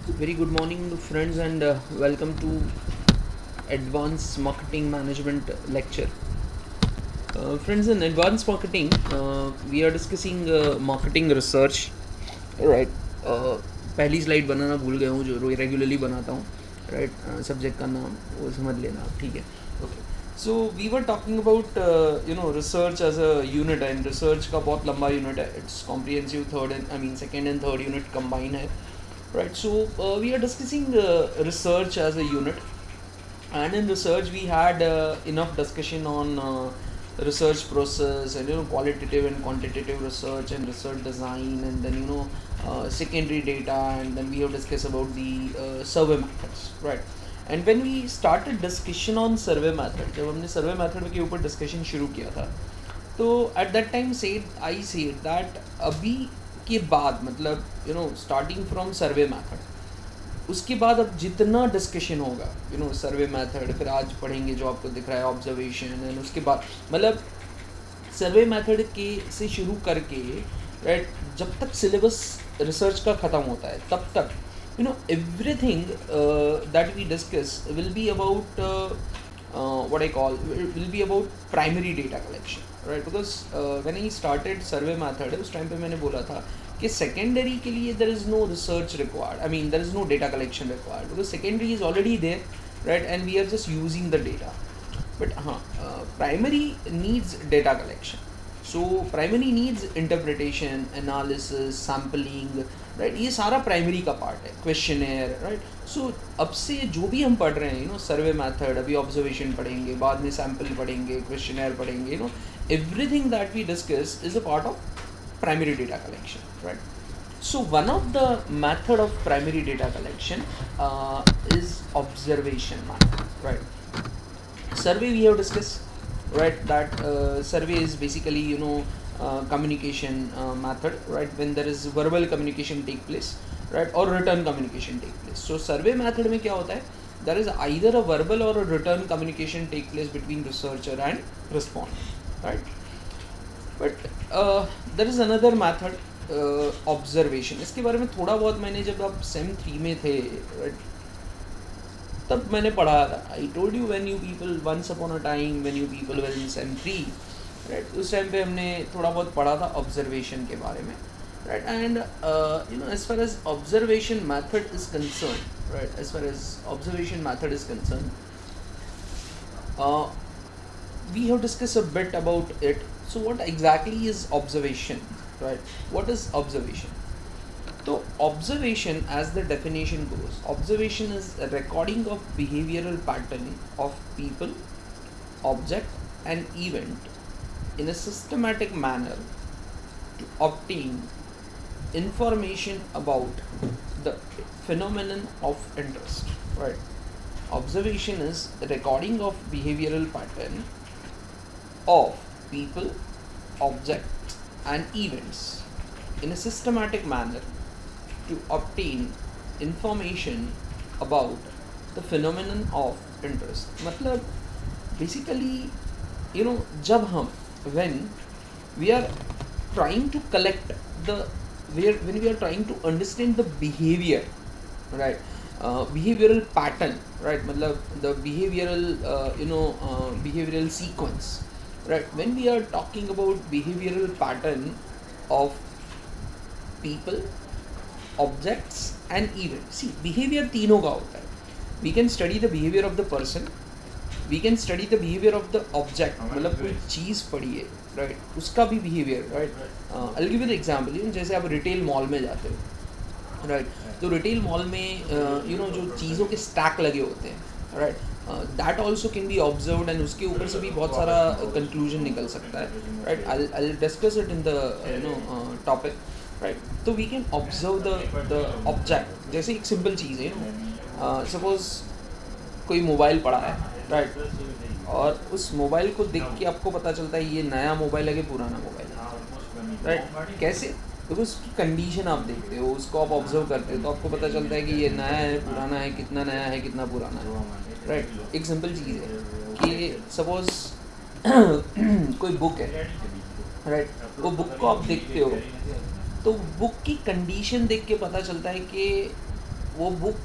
Very good morning, friends, and welcome to Advanced Marketing Management lecture. Friends, in Advanced Marketing, we are discussing marketing research. Right. पहली slide बनाना भूल गया हूँ जो regularly बनाता हूँ. Right. Subject का नाम वो समझ लेना आप. ठीक है. Okay. So we were talking about research as a unit. And research का बहुत लंबा यूनिट है. It's comprehensive third and second and third unit combine है. Right, so we are discussing research as a unit, and in research we had enough discussion on research process and qualitative and quantitative research and research design, and then secondary data, and then we have discussed about the survey methods, right? And when we started discussion on survey method, जब हमने survey method के ऊपर discussion शुरू किया था, तो at that time I said that अभी के बाद मतलब स्टार्टिंग फ्रॉम सर्वे मैथड, उसके बाद अब जितना डिस्कशन होगा सर्वे मैथड, फिर आज पढ़ेंगे जो आपको दिख रहा है ऑब्जर्वेशन, एंड उसके बाद मतलब सर्वे मैथड के से शुरू करके राइट जब तक सिलेबस रिसर्च का ख़त्म होता है तब तक everything that we discuss will be about what I call will be about primary data collection, right? Because when I started survey method, उस टाइम पे मैंने बोला था कि secondary के लिए there is no research required. I mean there is no data collection required because secondary is already there, right? And we are just using the data. But primary needs data collection. So primary needs interpretation, analysis, sampling, right. ये सारा primary का part है. Questionnaire, right. सो अब से जो भी हम पढ़ रहे हैं सर्वे मैथड, अभी ऑब्जर्वेशन पढ़ेंगे, बाद में सैम्पल पढ़ेंगे, क्वेश्चनेयर पढ़ेंगे, everything that we discuss is a part of primary data collection, right. So one of the method of primary data collection is observation method, right? Survey we have discussed, right, that survey is basically communication method, right, when there is verbal communication take place, right, or written communication take place. So survey method में क्या होता है, there is either a verbal or a written communication take place between researcher and respondent, right. But there is another method, observation. इसके बारे में थोड़ा बहुत मैंने जब आप सेम 3 में थे, right, तब मैंने पढ़ा था. I told you when you people once upon a time when you people were in sem 3, right, उस टाइम पे हमने थोड़ा बहुत पढ़ा था ऑब्जर्वेशन के बारे में, right. And as far as observation method is concern, right, as far as observation method is concern, we have discussed a bit about it. So what exactly is observation, right? What is observation? So observation, as the definition goes, observation is a recording of behavioral pattern of people, object and event in a systematic manner to obtain information about the phenomenon of interest, right? Observation is a recording of behavioral pattern of people, objects and events in a systematic manner to obtain information about the phenomenon of interest. मतलब basically जब हम when we are trying to collect the when we are trying to understand the behavior, right, behavioral pattern, right, मतलब the behavioral behavioral sequence, right, when we are talking about behavioral pattern of people, objects and events. See, behavior तीनों का होता है. We can study the behavior of the person, we can study the behavior of the object, मतलब कोई चीज़ पड़ी है, right, उसका भी behavior, right. I'll give you the example. जैसे आप रिटेल मॉल में जाते हो, right, तो रिटेल मॉल में जो चीज़ों के स्टैक लगे होते हैं, right, that also can be observed, and उसके ऊपर से भी बहुत सारा conclusion निकल सकता है, right. I'll discuss it in the topic, right. तो we can observe the object. जैसे एक सिंपल चीज़ है, सपोज कोई मोबाइल पड़ा है, राइट, और उस मोबाइल को देख के आपको पता चलता है ये नया मोबाइल है कि पुराना मोबाइल है, राइट. कैसे? बिकॉज उसकी कंडीशन आप देखते हो, उसको आप ऑब्जर्व करते हो, तो आपको पता चलता है कि ये नया है, पुराना है, कितना नया है, कितना पुराना है, राइट. एक सिंपल चीज़ है कि सपोज कोई बुक है, राइट, वो बुक को आप देखते हो तो बुक की कंडीशन देख के पता चलता है कि वो बुक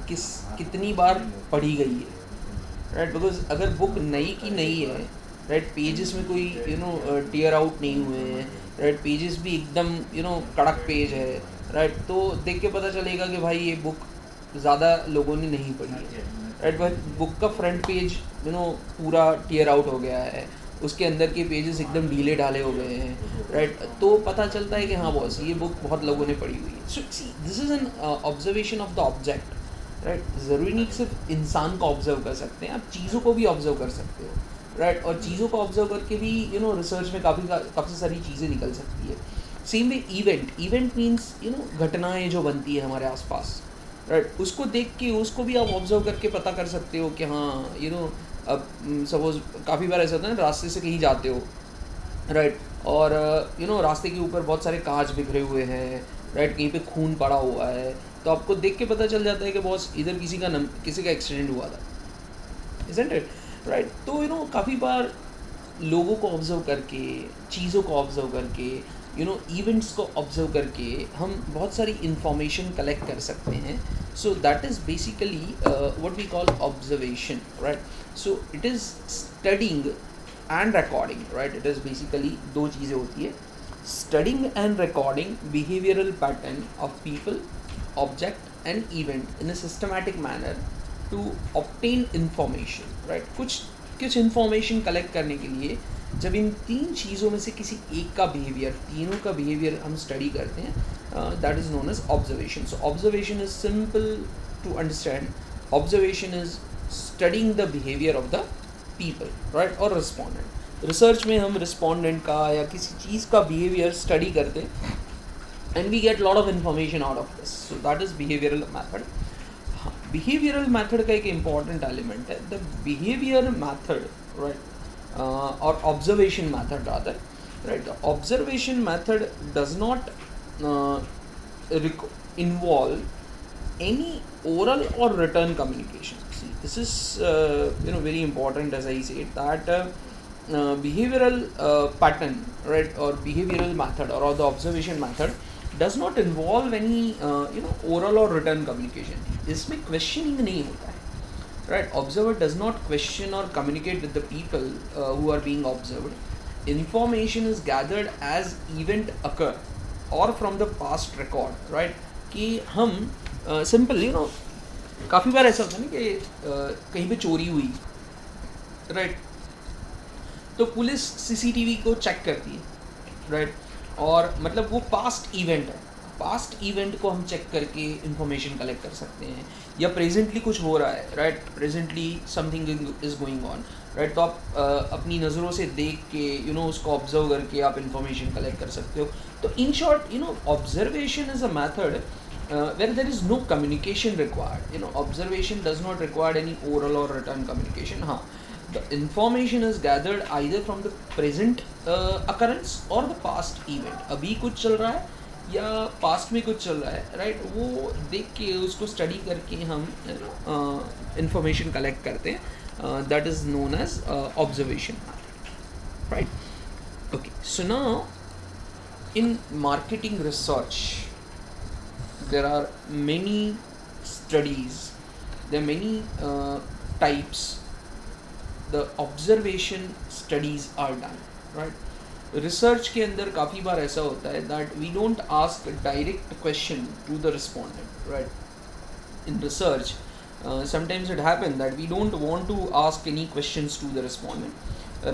कितनी बार पढ़ी गई है, राइट। बिकॉज अगर बुक नई की नई है, राइट, पेजेस में कोई टीयर आउट नहीं हुए हैं, राइट, पेजेस भी एकदम कड़क पेज है, राइट, तो देख के पता चलेगा कि भाई ये बुक ज़्यादा लोगों ने नहीं पढ़ी है, राइट। भाई बुक का फ्रंट पेज पूरा टीयर आउट हो गया है, उसके अंदर के पेजेस एकदम ढीले ढाले हो गए हैं, राइट, तो पता चलता है कि हाँ बॉस ये बुक बहुत लोगों ने पढ़ी हुई है। So see this is an observation of the object, right. ज़रूरी नहीं कि सिर्फ इंसान को ऑब्जर्व कर सकते हैं, आप चीज़ों को भी ऑब्जर्व कर सकते हो, राइट। और चीज़ों को ऑब्जर्व करके भी रिसर्च में काफ़ी सारी चीज़ें निकल सकती है। सेम वे इवेंट मीन्स घटनाएं जो बनती है हमारे आसपास, राइट, उसको देख के उसको भी आप ऑब्जर्व करके पता कर सकते हो कि हाँ अब सपोज काफ़ी बार ऐसा होता है ना, रास्ते से कहीं जाते हो, राइट, और रास्ते के ऊपर बहुत सारे कांच बिखरे हुए हैं, राइट, कहीं पे खून पड़ा हुआ है, तो आपको देख के पता चल जाता है कि बॉस इधर किसी का एक्सीडेंट हुआ था, इज़न्ट इट, राइट। तो काफ़ी बार लोगों को ऑब्जर्व करके, चीज़ों को ऑब्जर्व करके, इवेंट्स को ऑब्जर्व करके हम बहुत सारी इंफॉर्मेशन कलेक्ट कर सकते हैं। So that is basically what we call observation, right. So it is studying and recording, right. It is basically दो चीज़ें होती है, studying and recording behavioural pattern of people, object and event in a systematic manner to obtain information, right. कुछ information collect करने के लिए जब इन तीन चीज़ों में से किसी एक का बिहेवियर, तीनों का बिहेवियर हम स्टडी करते हैं, that is known as observation. So observation is simple to understand. Observation is studying the behaviour of the people, right, और रिस्पोंडेंट। रिसर्च में हम रिस्पोंडेंट का या किसी चीज़ का बिहेवियर स्टडी करते हैं and we get lot of information out of this. So that is behavioural method. Behavioural method का एक इम्पॉर्टेंट एलिमेंट है the behaviour method, right, or observation method rather, right. The observation method does not involve any oral or written communication. See, this is very important, as I said, that behavioral pattern, right, or behavioral method or the observation method does not involve any oral or written communication. इसमें questioning नहीं होता है, right. Observer does not question or communicate with the people who are being observed. Information is gathered as event occur or from the past record, right. कि हम simple काफ़ी बार ऐसा होता है ना कि कहीं पे चोरी हुई, right, तो पुलिस CCTV को चेक करती है, right, और मतलब वो पास्ट इवेंट है, पास्ट इवेंट को हम चेक करके इंफॉर्मेशन कलेक्ट कर सकते हैं, या प्रेजेंटली कुछ हो रहा है, right, presently something is going on, right, तो आप अपनी नज़रों से देख के उसको ऑब्जर्व करके आप इंफॉर्मेशन कलेक्ट कर सकते हो। तो in short observation is a method where there is no communication required. Observation does not require any oral or written communication. The information is gathered either from the present occurrence or the past event. अभी कुछ चल रहा है या past में कुछ चल रहा है, राइट, वो देख के उसको स्टडी करके हम इंफॉर्मेशन कलेक्ट करते हैं, that is known as observation method, right. Okay, so now in marketing research there are many studies, there are many types the observation studies are done, right. Research के अंदर काफ़ी बार ऐसा होता है that we don't ask direct question to the respondent, right. In research sometimes it happen that we don't want to ask any questions to the respondent,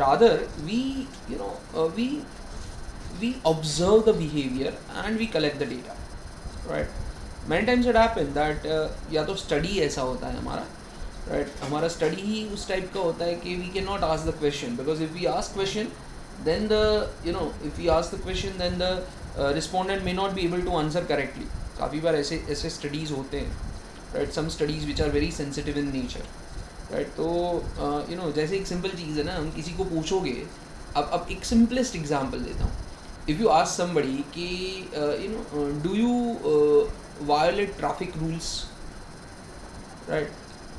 rather we observe the behavior and we collect the data, right. Many times it happen that या तो study ऐसा होता है हमारा, right, हमारा study ही उस type का होता है कि we can not ask the question, because if we ask question then if we ask the question then the respondent may not be able to answer correctly. काफ़ी बार ऐसे स्टडीज़ होते हैं, right, some studies which are very sensitive in nature, right. तो जैसे एक simple चीज़ है ना, हम किसी को पूछोगे, अब एक सिंपलेस्ट एग्जांपल देता हूँ, इफ़ यू आस्क समबडी कि do you violate traffic rules, right,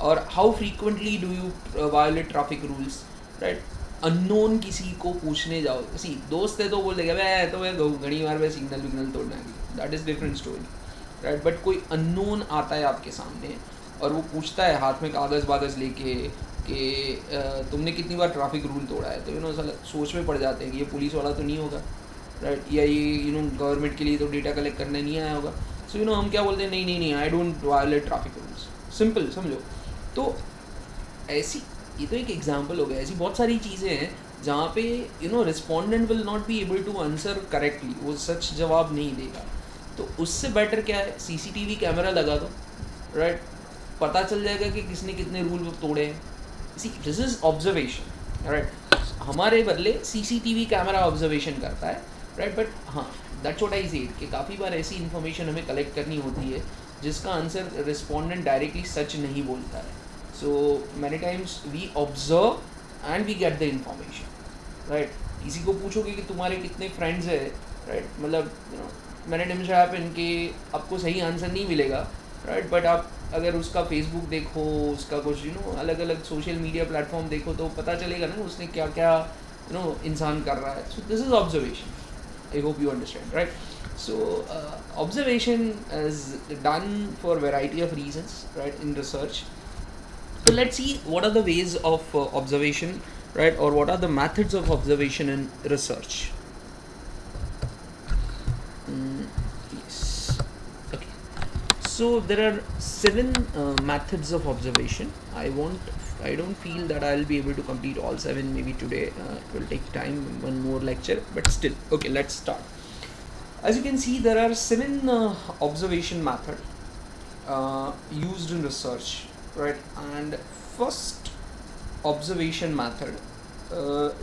और how frequently do you violate traffic rules, right. Unknown किसी को पूछने जाओ, किसी दोस्त है तो बोल देगा भाई तो मैं घड़ी मार में सिग्नल विग्नल तोड़ना है, that is different story, right, but कोई अननोन आता है आपके सामने और वो पूछता है हाथ में कागज़ वागज़ लेके कि तुमने कितनी बार ट्रैफिक रूल तोड़ा है, तो साला सोच में पड़ जाते हैं कि ये पुलिस वाला तो नहीं होगा, राइट, या ये गवर्नमेंट के लिए तो डेटा कलेक्ट करने नहीं आया होगा। सो हम क्या बोलते हैं, नहीं नहीं नहीं, I don't violate traffic rules, simple समझो। तो ऐसी, ये तो एक एग्जांपल हो गया, ऐसी बहुत सारी चीज़ें हैं जहाँ पे respondent will not be able to answer correctly, वो सच जवाब नहीं देगा। तो उससे बेटर क्या है, सीसीटीवी कैमरा लगा दो, राइट, पता चल जाएगा कि किसने कितने रूल तोड़े हैं। See this is observation, right, हमारे बदले सीसीटीवी कैमरा ऑब्जर्वेशन करता है, राइट, बट हाँ, दैट्स व्हाट आई सेड कि काफ़ी बार ऐसी इन्फॉर्मेशन हमें कलेक्ट करनी होती है जिसका आंसर रिस्पोंडेंट डायरेक्टली सच नहीं बोलता है। So many times we observe and we get the information, right. किसी को पूछोगे कि तुम्हारे कितने फ्रेंड्स है, राइट, मतलब मैंने टाइम्स हैपन कि आपको सही आंसर नहीं मिलेगा, राइट, बट आप अगर उसका फेसबुक देखो, उसका कुछ अलग अलग सोशल मीडिया प्लेटफॉर्म देखो, तो पता चलेगा ना उसने क्या क्या इंसान कर रहा है। So this is observation, I hope you understand, right. So observation is done for a variety of reasons, right, in research. So let's see what are the ways of observation, right, or what are the methods of observation in research. Yes. Okay. So there are 7 methods of observation. I don't feel that I'll be able to complete all 7 maybe today. It will take time, one more lecture, but still, okay, let's start. As you can see, there are 7 observation methods used in research, right? And first observation method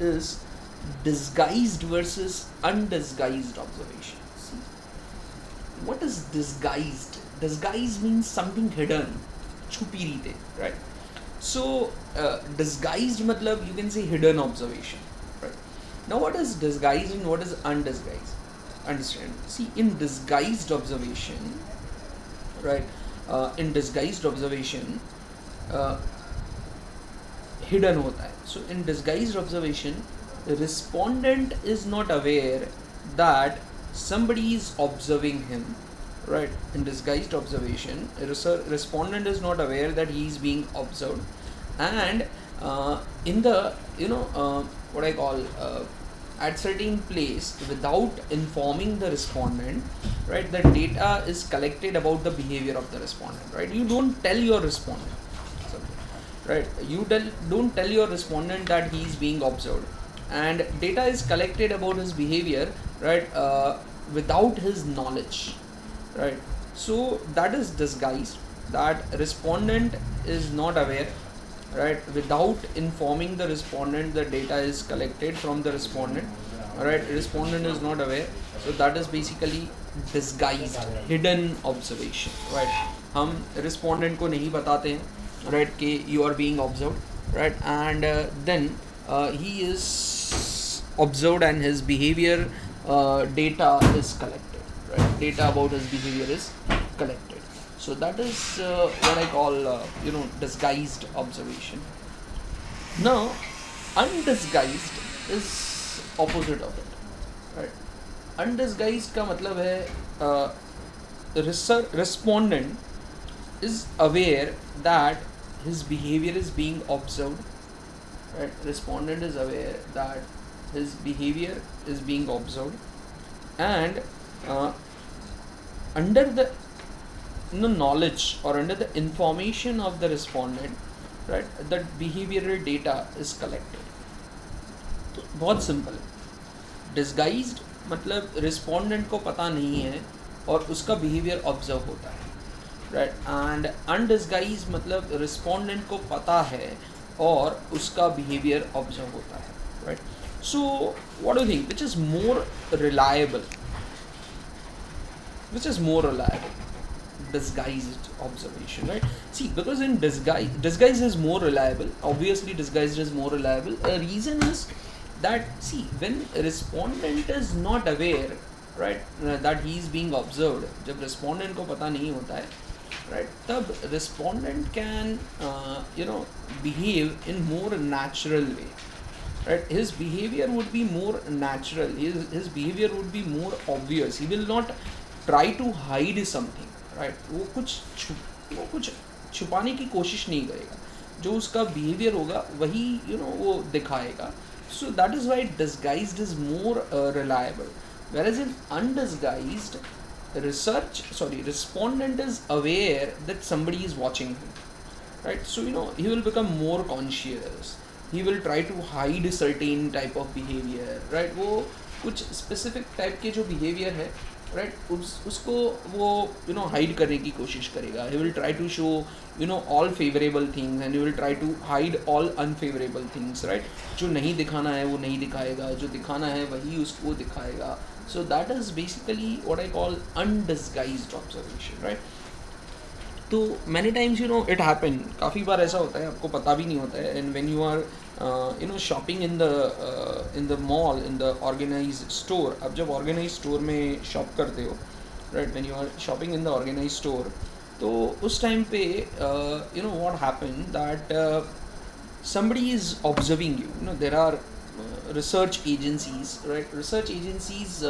is disguised versus undisguised observation. See, what is disguised? Disguised means something hidden, छुपी रीते, right? So disguised matlab you can say hidden observation, right? Now what is disguised and what is undisguised? Understand, see, in disguised observation, right, in disguised observation hidden hota hai. So in disguised observation, the respondent is not aware that somebody is observing him, right. In disguised observation, respondent is not aware that he is being observed, and in the what I call at certain place, without informing the respondent, right, the data is collected about the behavior of the respondent, right. You don't tell your respondent, right, you don't tell your respondent that he is being observed, and data is collected about his behavior, right, without his knowledge, right. So that is disguised, that respondent is not aware, right, without informing the respondent the data is collected from the respondent, right, respondent is not aware, so that is basically disguised, hidden observation, right. हम respondent को नहीं बताते हैं, right, कि you are being observed, right, and then he is observed and his behavior data is collected, right, data about his behavior is collected. So that is what I call disguised observation. Now undisguised is opposite of it, right. Undisguised का मतलब है respondent is aware that his behavior is being observed, right. Respondent is aware that his behavior is being observed, and under the knowledge or under the information of the respondent, right, that behavioral data is collected. तो बहुत simple है। Disguised मतलब respondent को पता नहीं है और उसका बिहेवियर ऑब्जर्व होता है, राइट, एंड अनडिस्गाइज्ड मतलब रिस्पोंडेंट को पता है और उसका बिहेवियर ऑब्जर्व होता है, right. So what do you think, which is more reliable? Disguised observation, right? See, because in disguise is more reliable. Obviously disguised is more reliable. A reason is that, see, when respondent is not aware, right, that he is being observed, जब respondent को पता नहीं होता है, right, तब respondent can behave in more natural way, right. His behavior would be more natural, his behavior would be more obvious, he will not try to hide something, right. वो कुछ छुपाने की कोशिश नहीं करेगा. जो उसका बिहेवियर होगा वही वो दिखाएगा. सो that is why disguised is more reliable. Whereas in undisguised respondent is aware that somebody is watching him, right? So he will become more conscious. He will try to hide certain type of behavior, right? वो कुछ specific type के जो behavior है, right? उसको वो hide करने की कोशिश करेगा. He will try to show all favorable things and he will try to hide all unfavorable things, right? जो नहीं दिखाना है वो नहीं दिखाएगा, जो दिखाना है वही उसको दिखाएगा. So that is basically what I call undisguised observation, right? तो many times it happen, काफ़ी बार ऐसा होता है आपको पता भी नहीं होता है. And when you are shopping in the mall, in the organized store, अब जब organized store में shop करते हो, right? When you are shopping in the organized store, तो उस time पे what happened that somebody is observing you. There are research agencies, right? Research agencies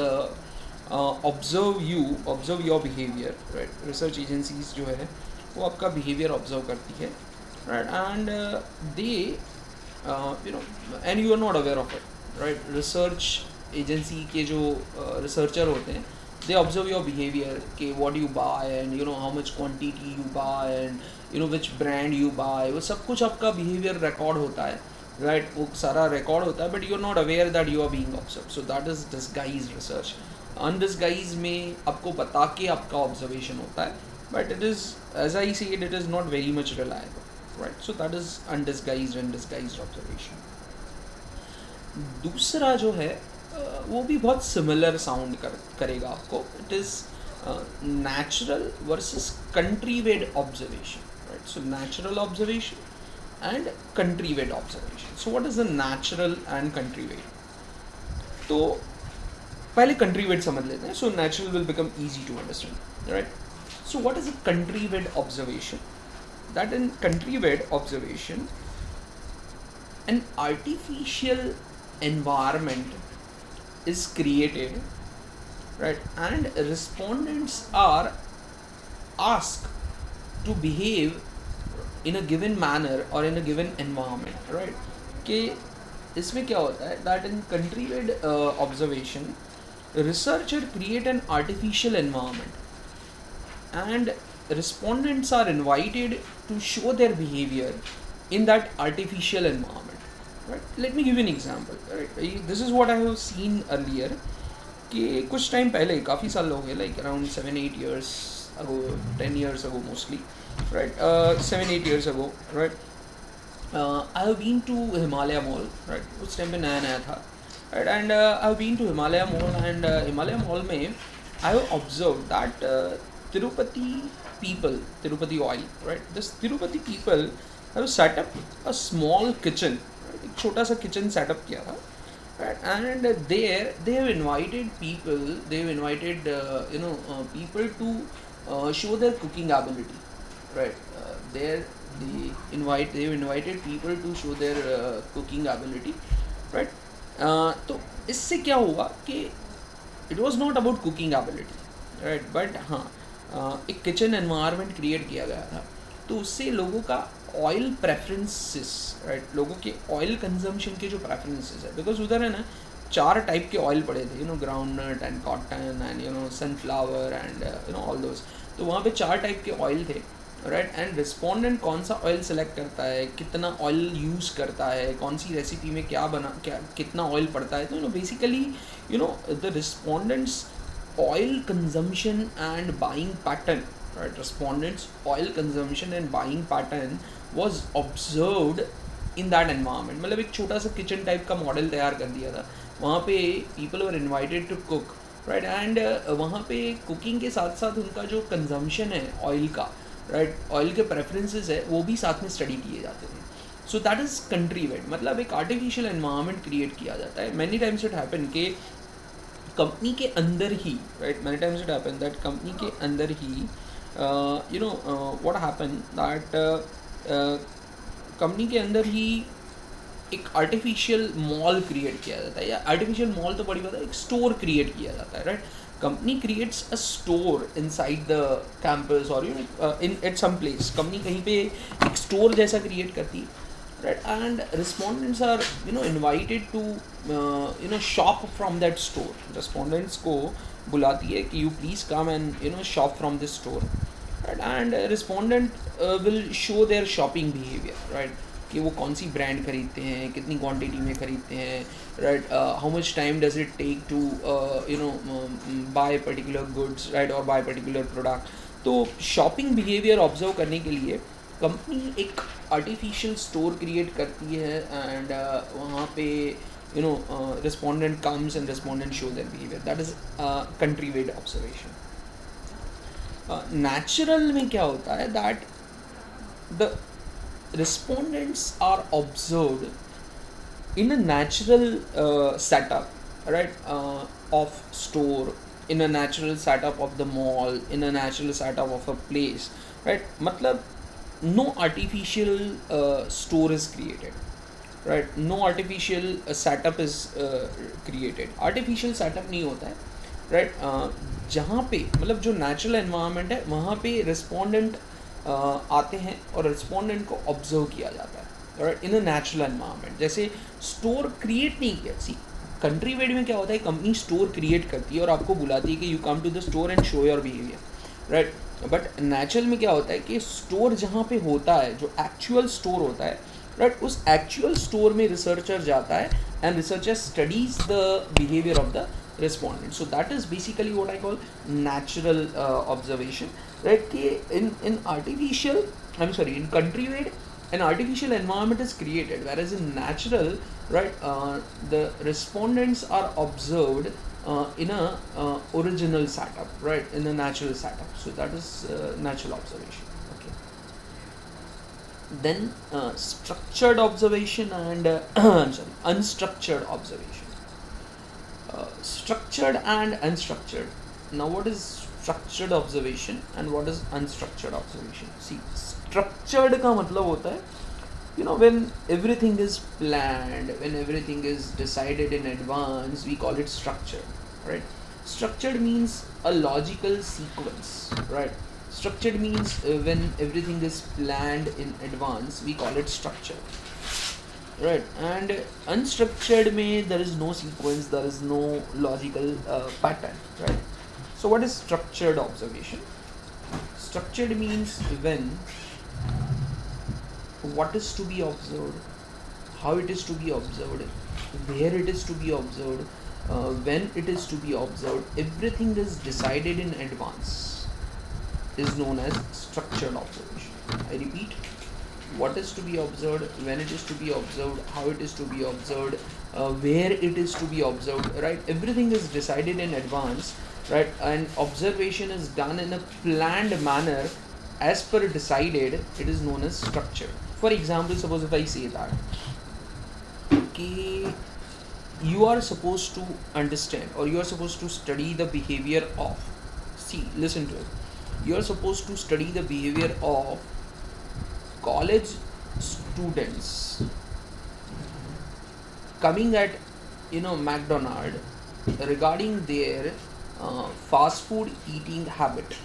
observe your behavior, right? Research agencies जो है वो आपका behavior observe करती है, right? And they and you are not aware of it, right? Research agency के जो researcher होते हैं, they observe your behavior, कि what you buy and how much quantity you buy and which brand you buy. वो सब कुछ आपका behavior record होता है, राइट? वो सारा रिकॉर्ड होता है, but you are not aware that you are being observe. So that is disguised research. Undisguise में आपको बता के आपका ऑब्जर्वेशन होता है, but it is, as I said, it is not very much reliable, right? So that is undisguised and disguised observation. दूसरा जो है वो भी बहुत सिमिलर साउंड करेगा आपको. It is natural versus contrived observation, right? So natural observation and country-weight observation. So what is the natural and country-weight? तो पहले country-weight समझ लेते हैं. So natural will become easy to understand, right? So what is a country-weight observation? That in country-weight observation, an artificial environment is created, right? And respondents are asked to behave in a given manner or in a given environment, right? कि इसमें क्या होता है that in country-wide observation, researcher create an artificial environment and respondents are invited to show their behavior in that artificial environment, right? Let me give you an example, right? This is what I have seen earlier, कि कुछ time पहले, काफ़ी साल हो गए, like around 7-8 years ago, 10 years ago mostly, right? 7-8 years ago, right? I have been to Himalaya Mall, right? उस time पे नया था, right? And I have been to Himalaya Mall, and Himalaya Mall में I have observed that Tirupati oil, right? This Tirupati people have set up a small kitchen, right? एक छोटा सा kitchen set up किया था, right? And there they have invited people. They have invited people to show their cooking ability, right? They have invited people to show their cooking ability, right? तो इससे क्या हुआ कि it was not about cooking ability, right? But हाँ, एक kitchen environment create किया गया था, तो उससे लोगों का ऑयल प्रेफरेंसेस, राइट? लोगों के ऑयल कंजम्पशन के जो प्रेफरेंसेस है, बिकॉज उधर है ना 4 टाइप के ऑयल पड़े थे, groundnut and cotton and sunflower and all those. तो वहाँ पे 4 टाइप के ऑयल थे, राइट? एंड रिस्पोंडेंट कौन सा ऑयल सेलेक्ट करता है, कितना ऑयल यूज़ करता है, कौन सी रेसिपी में क्या कितना ऑयल पड़ता है. तो basically the respondents oil consumption and buying pattern, right? Respondents oil consumption and buying pattern was observed in that environment. मतलब एक छोटा सा किचन टाइप का मॉडल तैयार कर दिया था. वहाँ पे people were invited to cook, right? And वहाँ पे कुकिंग के साथ साथ उनका जो कंजम्पशन है ऑयल का, राइट? ऑयल के प्रेफरेंसेस है वो भी साथ में स्टडी किए जाते थे. So that is contrived, मतलब एक आर्टिफिशियल एनवायरनमेंट क्रिएट किया जाता है. मैनी टाइम्स इट हैपन के कंपनी के अंदर ही, right? Many times it happen that company के अंदर ही व्हाट हैपन दैट कंपनी के अंदर ही एक आर्टिफिशियल मॉल क्रिएट किया जाता है, या आर्टिफिशियल मॉल तो बड़ी बात है, एक स्टोर क्रिएट किया जाता है, right? company creates a store inside the campus or in at some place. Company कहीं पे एक store जैसा create करती है, right? And respondents are invited to shop from that store. Respondents को बुलाती है कि you please come and shop from this store, right? And respondent will show their shopping behavior, right? कि वो कौन सी ब्रांड खरीदते हैं, कितनी क्वांटिटी में खरीदते हैं, right? How much time does it take to buy particular goods, right, और बाय पर्टिकुलर प्रोडक्ट. तो शॉपिंग बिहेवियर ऑब्जर्व करने के लिए कंपनी एक आर्टिफिशियल स्टोर क्रिएट करती है एंड वहाँ पे respondent comes and respondent show their behavior. That is country weight observation. Natural में क्या होता है that the respondents are observed in a natural setup, right, of store, in a natural setup of the mall, in a natural setup of a place, right? मतलब no artificial store is created, right? No artificial setup is created. Artificial setup नहीं होता है, right? जहाँ पे मतलब जो natural environment है वहाँ पे respondent आते हैं और रिस्पोंडेंट को ऑब्जर्व किया जाता है, right, in a natural environment. जैसे स्टोर क्रिएट नहीं किया. सी कंट्री वेड में क्या होता है, कंपनी स्टोर क्रिएट करती है और आपको बुलाती है कि you come to the store and show your behaviour, right. But natural में क्या होता है कि स्टोर जहाँ पे होता है, जो एक्चुअल स्टोर होता है, राइट, उस एक्चुअल स्टोर में रिसर्चर जाता है and researcher studies the behaviour of the respondent. So that is basically what I call natural observation, right? कि in artificial, in country weight, an artificial environment is created, whereas in natural, right, the respondents are observed in a original setup, right, in a natural setup. So that is natural observation. Okay. Then structured observation and unstructured observation. Structured and unstructured. Now what is structured observation and what is unstructured observation? See, structured का मतलब होता है when everything is planned, when everything is decided in advance, we call it structured, right? Structured means a logical sequence, right? Structured means when everything is planned in advance, we call it structured, right? And unstructured में there is no sequence, there is no logical pattern, right? So what is structured observation? Structured means when what is to be observed, how it is to be observed, where it is to be observed, when it is to be observed, everything is decided in advance, is known as structured observation. I repeat, what is to be observed, when it is to be observed, how it is to be observed, where it is to be observed, right? Everything is decided in advance, right? And observation is done in a planned manner as per decided. It is known as structure. For example, suppose if I say that okay, you are supposed to understand or you are supposed to study the behavior of, see, listen to it, you are supposed to study the behavior of college students coming at McDonald's regarding their fast food eating habit.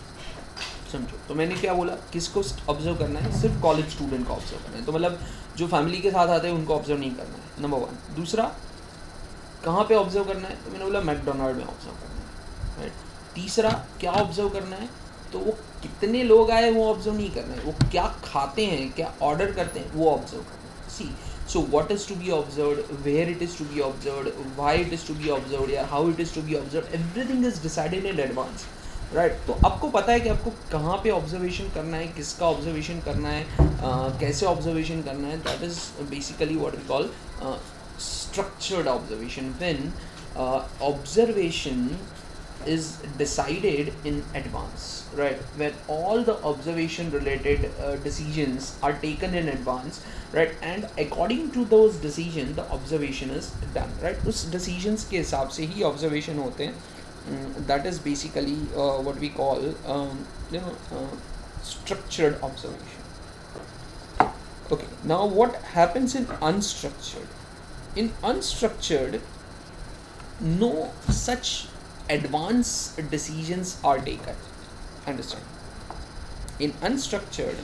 समझो, तो मैंने क्या बोला, किसको observe करना है? सिर्फ college student को ऑब्जर्व करना है. तो मतलब जो फैमिली के साथ आते हैं उनको ऑब्जर्व नहीं करना है, नंबर 1. दूसरा, कहाँ पे ऑब्जर्व करना है? तो मैंने बोला मैकडोनाल्ड में ऑब्जर्व करना है, राइट. तीसरा, क्या ऑब्जर्व करना है? तो वो कितने लोग आए वो ऑब्जर्व नहीं करना है, वो क्या खाते हैं, क्या ऑर्डर करते हैं, वो ऑब्जर्व करना है. See, so what is to be observed, where it is to be observed, why it is to be observed या how it is to be observed, everything is decided in advance, right. तो आपको पता है कि आपको कहाँ पे observation करना है, किसका ऑब्जर्वेशन करना है, कैसे ऑब्जर्वेशन करना है. That is basically what we call structured observation. When observation is decided in advance, right, when all the observation related decisions are taken in advance, right, and according to those decisions the observation is done, right. उस decisions के हिसाब से ही observation होते हैं. That is basically what we call structured observation. Okay, now what happens in unstructured? In unstructured, no such advanced decisions are taken. Understand? In unstructured,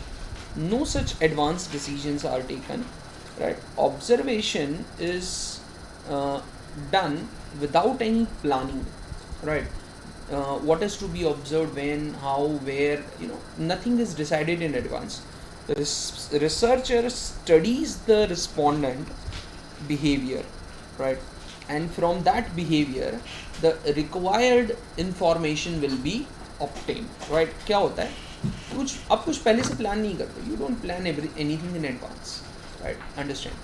no such advanced decisions are taken. Right? Observation is done without any planning. Right? What is to be observed, when, how, where, nothing is decided in advance. The researcher studies the respondent behavior, right, and from that behavior the required information will be obtained. Right? क्या होता है, आप कुछ पहले से plan नहीं करते. You don't plan anything in advance. Right? Understand?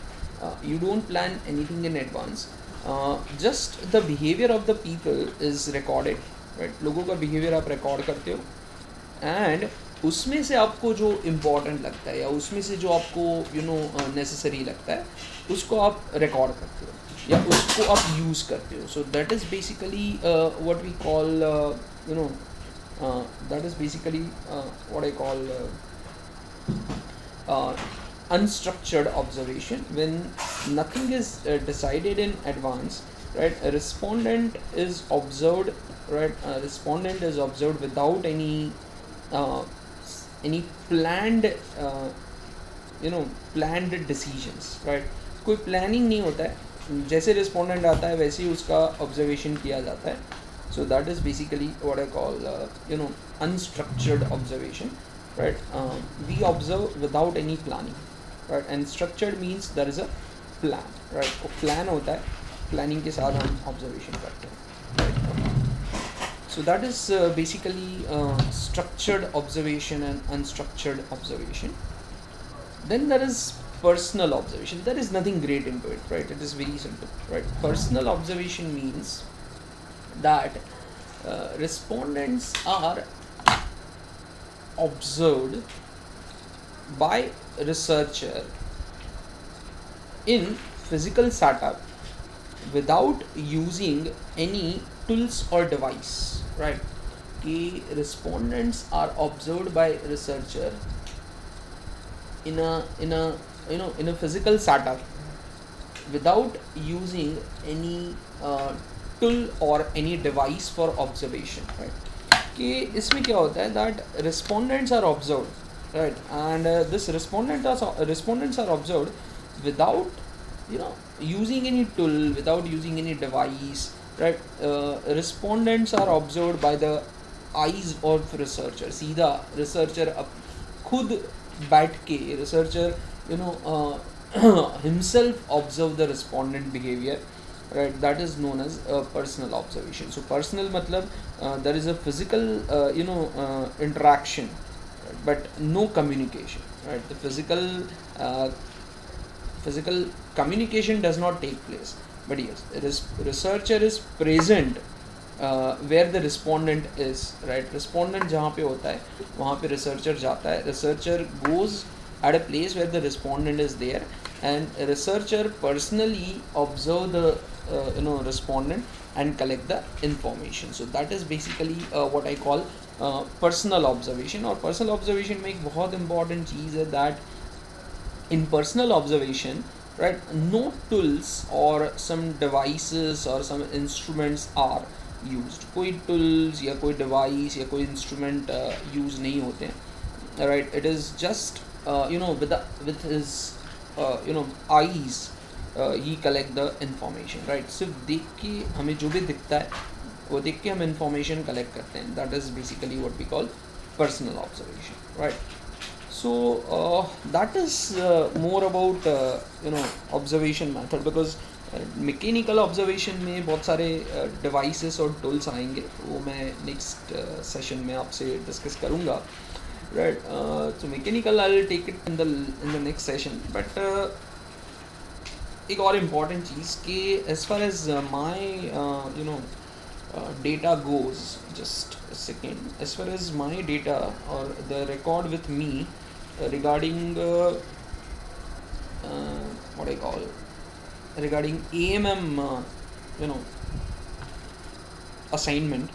You don't plan anything in advance. Just the behavior of the people is recorded. Right? लोगों का behavior आप record करते हो, and उसमें से आपको जो इम्पोर्टेंट लगता है या उसमें से जो आपको नेसेसरी लगता है उसको आप रिकॉर्ड करते हो या उसको आप यूज़ करते हो. So that is basically what we call that is basically what I call unstructured observation, when nothing is decided in advance. Right? A respondent is observed. Right? A respondent is observed without any planned planned decisions. Right? कोई planning नहीं होता है, जैसे respondent आता है वैसे ही उसका observation किया जाता है. So that is basically what I call unstructured observation. Right? We observe without any planning. Right? And structured means there is a plan. Right? वो plan होता है, planning के साथ हम observation करते हैं. Right? So that is basically structured observation and unstructured observation. Then there is personal observation. There is nothing great into it. Right? It is very simple. Right? Personal observation means that respondents are observed by researcher in physical setup without using any tools or device. Right? कि respondents are observed by researcher in a physical setup without using any tool or any device for observation. Right? कि इसमें क्या होता है that respondents are observed. Right? And this respondents are observed without using any tool, without using any device. Right? Respondents are observed by the eyes of researcher. सीधा researcher खुद बैठ के researcher himself observe the respondent behavior. Right? That is known as personal observation. So personal matlab there is a physical interaction, right, but no communication. Right? The physical communication does not take place, but yes, researcher is present where the respondent is. Right? Respondent जहाँ पे होता है वहाँ पे researcher जाता है. Researcher goes at a place where the respondent is there, and researcher personally observe the respondent and collect the information. So that is basically what I call personal observation. और personal observation में एक बहुत important चीज़ है that in personal observation, right, no tools or some devices or some instruments are used. कोई tools या कोई device या कोई instrument use नहीं होते हैं. Right? It is just with his eyes he collect the information. Right? सिर्फ देख के हमें जो भी दिखता है वो देख के हम information collect करते हैं. That is basically what we call personal observation. Right? So that is more about observation method, because mechanical observation में बहुत सारे डिवाइसेस और टूल्स आएंगे, वो मैं नेक्स्ट सेशन में आपसे डिस्कस करूँगा. राइट? तो mechanical I will take it in the next session. But एक और इम्पॉर्टेंट चीज़ कि as far as my data goes, just a second, as far as my data or the record with me regarding what I call regarding AMM assignment,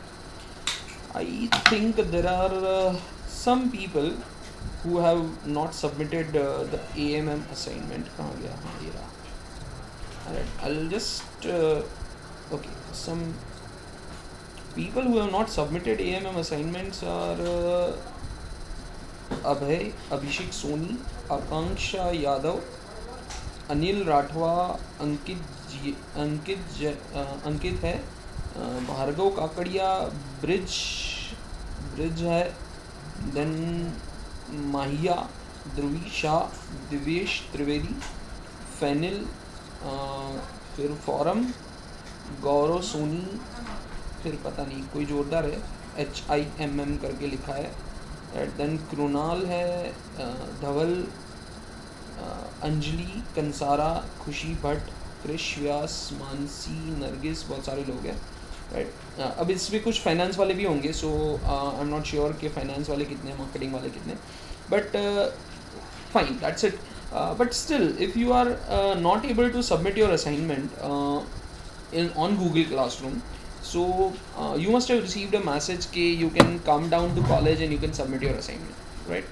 I think there are some people who have not submitted the AMM assignment. कहाँ गया? हाँ, ये रहा. Alright, I'll just okay, some people who have not submitted AMM assignments are Abhay, Abhishek Soni, Akanksha Yadav, Anil Rathwa, अंकित है, Bhargava Kakadiya, bridge bridge है, then माहिया, ध्रुवी शाह, दिवेश त्रिवेदी, फैनिल, फिर forum, गौरव सोनी, फिर पता नहीं कोई जोरदार है, HIMM करके लिखा है, देन कृणाल है, धवल, अंजलि, कंसारा, खुशी भट्ट, क्रिश व्यास, मानसी, नरगिस, बहुत सारे लोग हैं, राइट। अब इसमें कुछ फाइनेंस वाले भी होंगे, so I am not sure कि फाइनेंस वाले कितने, मार्केटिंग वाले कितने, but fine, that's it. But still if you are not able to submit your assignment in on Google Classroom, so you must have received a message कि you can come down to college and you can submit your assignment, right?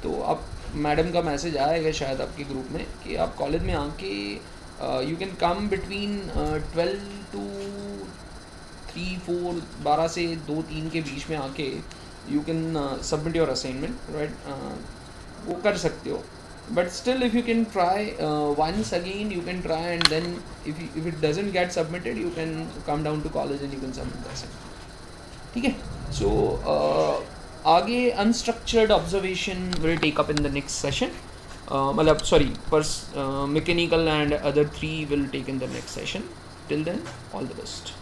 तो आप madam का message आएगा शायद आपके group में कि आप कॉलेज में आके you can come between 12 to 3, 4, 12 से 2-3 के बीच में आके you can submit your assignment, right. वो कर सकते हो, but still if you can try once again, you can try, and then if it doesn't get submitted, you can come down to college and you can submit the assignment, ठीक है। So आगे unstructured observation will take up in the next session, मतलब sorry, mechanical and other 3 will take in the next session. Till then, all the best.